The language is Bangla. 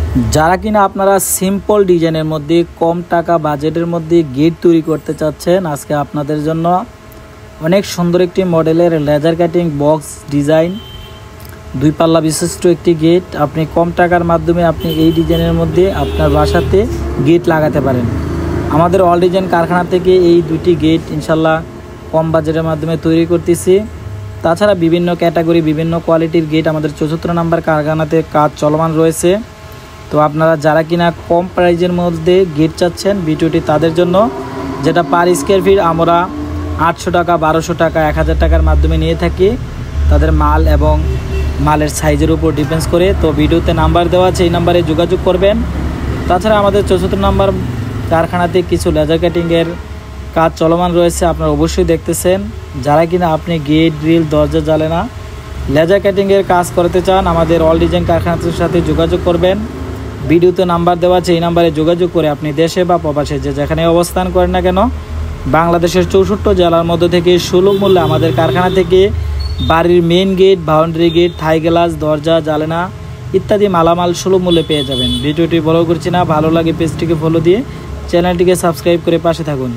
যারা কিনা আপনারা সিম্পল ডিজাইনের মধ্যে কম টাকা বাজেটের মধ্যে গেট তৈরি করতে চাচ্ছেন, আজকে আপনাদের জন্য অনেক সুন্দর একটি মডেলের লেজার কাটিং বক্স ডিজাইন 2 পাল্লা বিশিষ্ট একটি গেট আপনি কম টাকার মাধ্যমে আপনি এই ডিজাইনের মধ্যে আপনার বাসাতে গেট লাগাতে পারেন। আমাদের অল ডিজাইন কারখানা থেকে এই 2টি গেট ইনশাল্লাহ কম বাজেটের মাধ্যমে তৈরি করতেছি। তাছাড়া বিভিন্ন ক্যাটাগরি বিভিন্ন কোয়ালিটির গেট আমাদের 74 নম্বর কারখানাতে কাজ চলমান রয়েছে। তো আপনারা যারা কিনা কম প্রাইজের মধ্যে গেট চাচ্ছেন, ভিডিওটি তাদের জন্য, যেটা পার স্কোয়ার ফিট আমরা 800 টাকা, 1200 টাকা, 1000 টাকার মাধ্যমে নিয়ে থাকি, তাদের মাল এবং মালের সাইজের উপর ডিপেন্ডস করে। তো ভিডিওতে নাম্বার দেওয়া আছে, এই নাম্বারে যোগাযোগ করবেন। তাছাড়া আমাদের 74 নম্বর কারখানাতে কিছু লেজার কাটিংয়ের কাজ চলমান রয়েছে, আপনারা অবশ্যই দেখতেছেন। যারা কিনা আপনি গেট, গ্রিল, দরজা, জানালা লেজার কাটিংয়ের কাজ করতে চান, আমাদের অল ডিজাইন কারখানার সাথে যোগাযোগ করবেন। ভিডিওতে নাম্বার দেওয়া আছে, এই নাম্বারে যোগাযোগ করে আপনি দেশে বা প্রবাসে যেখানে অবস্থান করেন না কেন, বাংলাদেশের 64 জেলার মধ্য থেকে সুলভ মূল্যে আমাদের কারখানা থেকে বাড়ির main gate, boundary gate, Thai glass, দরজা, জানালা ইত্যাদি মালামাল সুলভ মূল্যে পেয়ে যাবেন। ভিডিওটি ফলো করছি না, ভালো লাগে পেজটিকে ফলো দিয়ে চ্যানেলটিকে সাবস্ক্রাইব করে পাশে থাকুন।